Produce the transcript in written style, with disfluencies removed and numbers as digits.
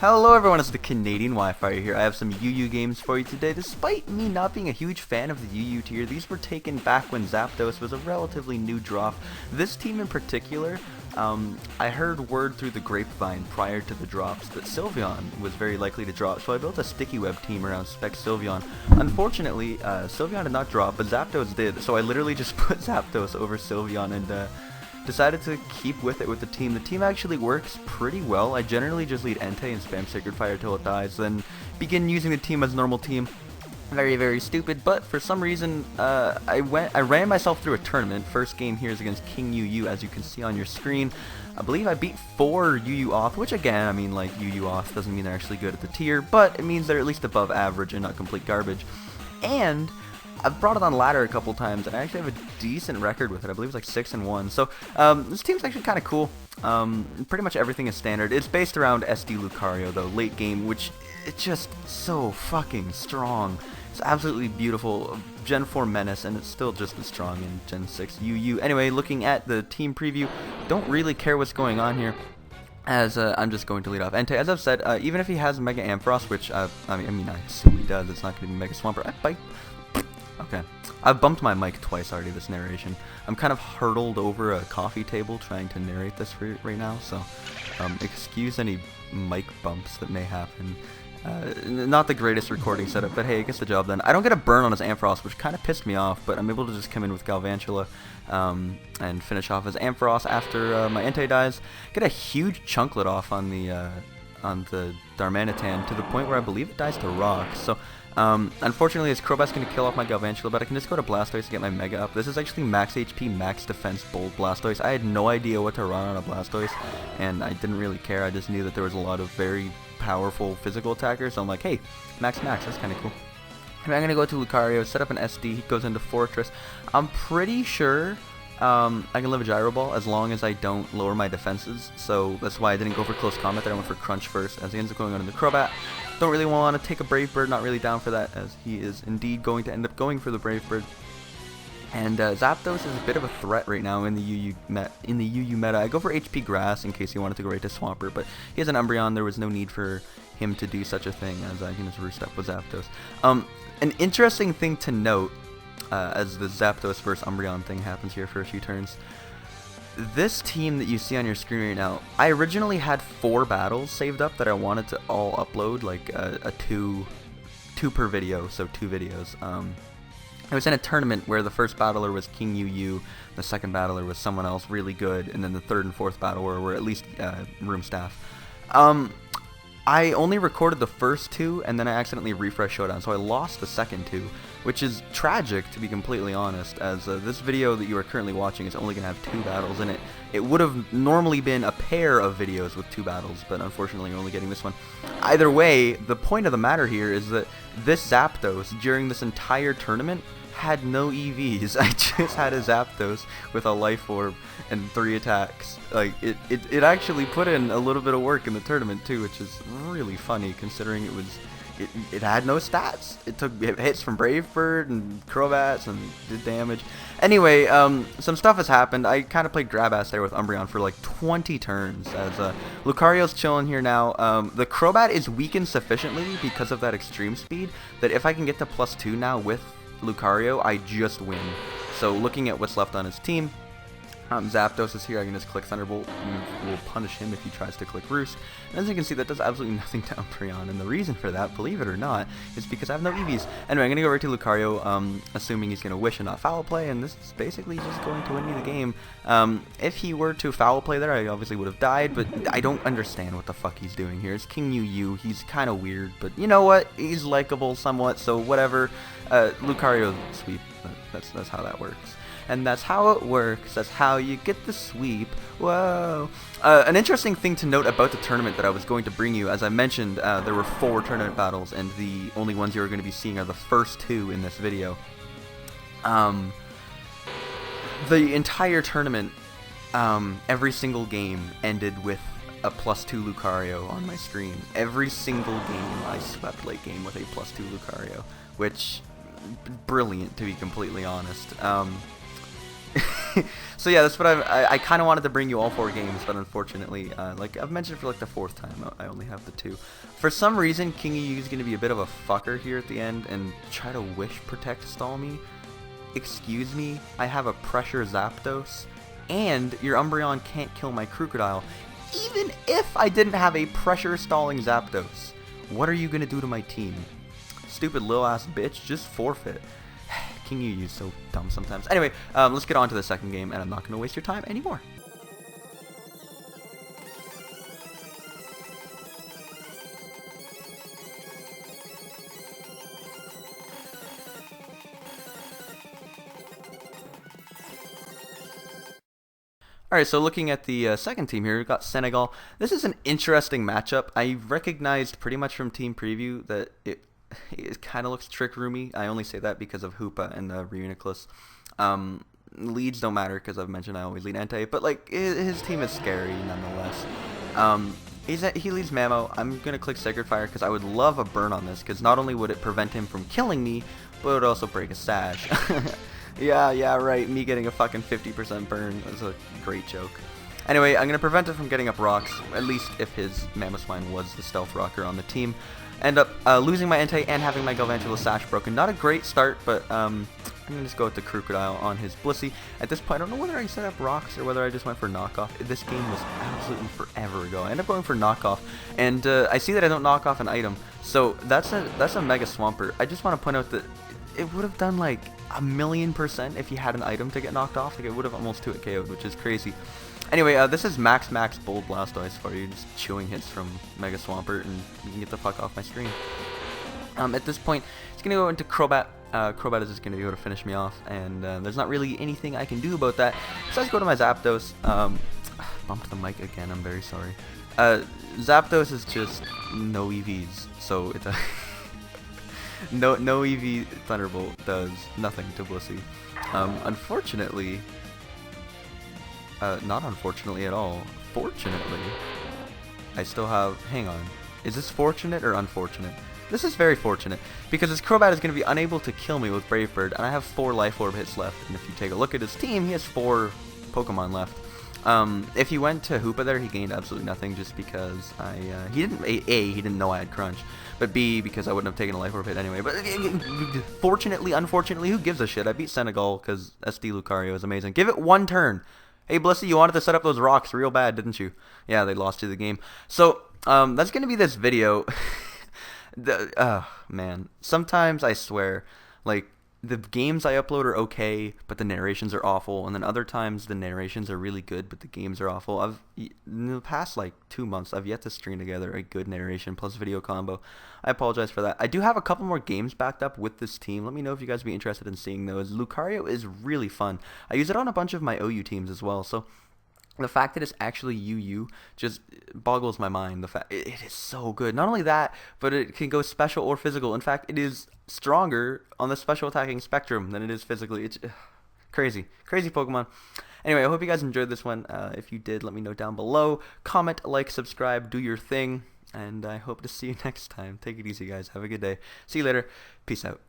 Hello everyone, it's the TheCanadianWifier here. I have some UU games for you today. Despite me not being a huge fan of the UU tier, these were taken back when Zapdos was a relatively new drop. This team in particular, I heard word through the grapevine prior to the drops that Sylveon was very likely to drop, so I built a sticky web team around Spec Sylveon. Unfortunately, Sylveon did not drop, but Zapdos did, so I literally just put Zapdos over Sylveon and decided to keep with it with the team. The team actually works pretty well. I generally just lead Entei and spam Sacred Fire till it dies, then begin using the team as a normal team. Very, very stupid, but for some reason, I ran myself through a tournament. First game here is against King UU, as you can see on your screen. I believe I beat 4 UU off, which again, I mean, like, UU off doesn't mean they're actually good at the tier, but it means they're at least above average and not complete garbage. And I've brought it on ladder a couple times, and I actually have a decent record with it. I believe it's like 6-1. So this team's actually kind of cool. Pretty much everything is standard. It's based around SD Lucario though, late game, which it's just so fucking strong. It's absolutely beautiful. Gen 4 Menace, and it's still just as strong in Gen 6 UU. Anyway, looking at the team preview, don't really care what's going on here, as I'm just going to lead off Entei. As I've said, even if he has Mega Ampharos, which I mean I assume he does, it's not going to be Mega Swampert. Byte. Okay, I've bumped my mic twice already this narration. I'm kind of hurtled over a coffee table trying to narrate this right now, so excuse any mic bumps that may happen. Not the greatest recording setup, but hey, it gets the job done. I don't get a burn on his Ampharos, which kind of pissed me off, but I'm able to just come in with Galvantula and finish off his Ampharos after my Entei dies. Get a huge chunklet off on the Darmanitan to the point where I believe it dies to Rock. So unfortunately, his Crobat's going to kill off my Galvantula, but I can just go to Blastoise to get my Mega up. This is actually max HP, max defense, bold Blastoise. I had no idea what to run on a Blastoise, and I didn't really care. I just knew that there was a lot of very powerful physical attackers, so I'm like, hey, max, that's kind of cool. And I'm going to go to Lucario, set up an SD, he goes into Fortress. I'm pretty sure I can live a Gyro Ball as long as I don't lower my defenses, so that's why I didn't go for Close Combat there. I went for Crunch first, as he ends up going on the Crobat. Don't really want to take a Brave Bird, not really down for that, as he is indeed going to end up going for the Brave Bird. And Zapdos is a bit of a threat right now in the UU meta. I go for HP Grass in case he wanted to go right to Swampert, but he has an Umbreon. There was no need for him to do such a thing, as I can just roost up with Zapdos. An interesting thing to note, as the Zapdos versus Umbreon thing happens here for a few turns. This team that you see on your screen right now, I originally had 4 battles saved up that I wanted to all upload, like a two per video, so 2 videos. I was in a tournament where the first battler was King UU, the second battler was someone else really good, and then the third and fourth battler were at least room staff. I only recorded the first 2, and then I accidentally refreshed Showdown, so I lost the second 2, which is tragic, to be completely honest, as this video that you are currently watching is only going to have 2 battles in it. It would have normally been a pair of videos with 2 battles, but unfortunately you're only getting this one. Either way, the point of the matter here is that this Zapdos, during this entire tournament, had no EVs. I just had a Zapdos with a Life Orb and 3 attacks. Like, it actually put in a little bit of work in the tournament too, which is really funny considering it had no stats. It took hits from Brave Bird and Crobats and did damage. Anyway, some stuff has happened. I kind of played grab ass there with Umbreon for like 20 turns, as Lucario's chilling here now. The Crobat is weakened sufficiently because of that extreme speed that if I can get to +2 now with Lucario, I just win. So looking at what's left on his team, Zapdos is here. I can just click Thunderbolt and will punish him if he tries to click Roost. And as you can see, that does absolutely nothing to Umbreon, and the reason for that, believe it or not, is because I have no EVs. Anyway, I'm going to go right to Lucario, assuming he's going to Wish and not Foul Play, and this is basically just going to win me the game. If he were to Foul Play there, I obviously would have died, but I don't understand what the fuck he's doing here. It's King UU, he's kind of weird, but you know what, he's likable somewhat, so whatever. Lucario sweep, that's how that works. And that's how it works. That's how you get the sweep. Whoa. An interesting thing to note about the tournament that I was going to bring you, as I mentioned, there were 4 tournament battles, and the only ones you're going to be seeing are the first 2 in this video. The entire tournament, every single game ended with a +2 Lucario on my screen. Every single game I swept late game with a +2 Lucario, which, brilliant to be completely honest. So yeah, that's what I kind of wanted to bring you all 4 games, but unfortunately, like I've mentioned for like the 4th time, I only have the 2. For some reason, King EU is going to be a bit of a fucker here at the end and try to wish protect stall me. Excuse me, I have a pressure Zapdos, and your Umbreon can't kill my Crocodile, even if I didn't have a pressure stalling Zapdos. What are you going to do to my team? Stupid little ass bitch, just forfeit. King Yu is so dumb sometimes. Anyway, let's get on to the second game, and I'm not going to waste your time anymore. Alright, so looking at the second team here, we've got Senegal. This is an interesting matchup. I recognized pretty much from team preview that it kind of looks trick roomy. I only say that because of Hoopa and Reuniclus. Leads don't matter because I've mentioned I always lead Entei, but like his team is scary nonetheless. He leads Mamo. I'm gonna click Sacred Fire because I would love a burn on this, because not only would it prevent him from killing me, but it would also break a sash. Yeah, right. Me getting a fucking 50% burn is a great joke. Anyway, I'm going to prevent it from getting up rocks, at least if his Mamoswine was the stealth rocker on the team. End up losing my Entei and having my Galvantula Sash broken. Not a great start, but I'm going to just go with the Crocodile on his Blissey. At this point, I don't know whether I set up rocks or whether I just went for knockoff. This game was absolutely forever ago. I ended up going for knockoff, and I see that I don't knock off an item, so that's a Mega Swampert. I just want to point out that it would have done like 1,000,000% if you had an item to get knocked off. Like, it would have almost 2-hit KO'd, which is crazy. Anyway, this is Max Bold Blastoise for you, just chewing hits from Mega Swampert, and you can get the fuck off my screen. At this point, it's gonna go into Crobat. Crobat is just gonna be able to finish me off, and there's not really anything I can do about that. So let's go to my Zapdos. Bumped the mic again. I'm very sorry. Zapdos is just no EVs, so it's a no EV Thunderbolt does nothing to Blissey. Unfortunately, not unfortunately at all. Fortunately, I still have. Hang on, is this fortunate or unfortunate? This is very fortunate, because his Crobat is going to be unable to kill me with Brave Bird, and I have 4 Life Orb hits left. And if you take a look at his team, he has 4 Pokemon left. If he went to Hoopa there, he gained absolutely nothing, just because he didn't know I had Crunch, but B, because I wouldn't have taken a Life Orb hit anyway. But fortunately, unfortunately, who gives a shit? I beat Senegal because SD Lucario is amazing. Give it 1 turn. Hey, Blissey, you wanted to set up those rocks real bad, didn't you? Yeah, they lost you the game. So, that's going to be this video. Man, sometimes I swear, like, the games I upload are okay, but the narrations are awful, and then other times the narrations are really good, but the games are awful. In the past, like, 2 months, I've yet to string together a good narration plus video combo. I apologize for that. I do have a couple more games backed up with this team. Let me know if you guys would be interested in seeing those. Lucario is really fun. I use it on a bunch of my OU teams as well, so the fact that it's actually UU just boggles my mind. The fact it is so good. Not only that, but it can go special or physical. In fact, it is stronger on the special attacking spectrum than it is physically. It's crazy Pokemon. Anyway, I hope you guys enjoyed this one. If you did, let me know down below. Comment, like, subscribe, do your thing, and I hope to see you next time. Take it easy, guys. Have a good day. See you later. Peace out.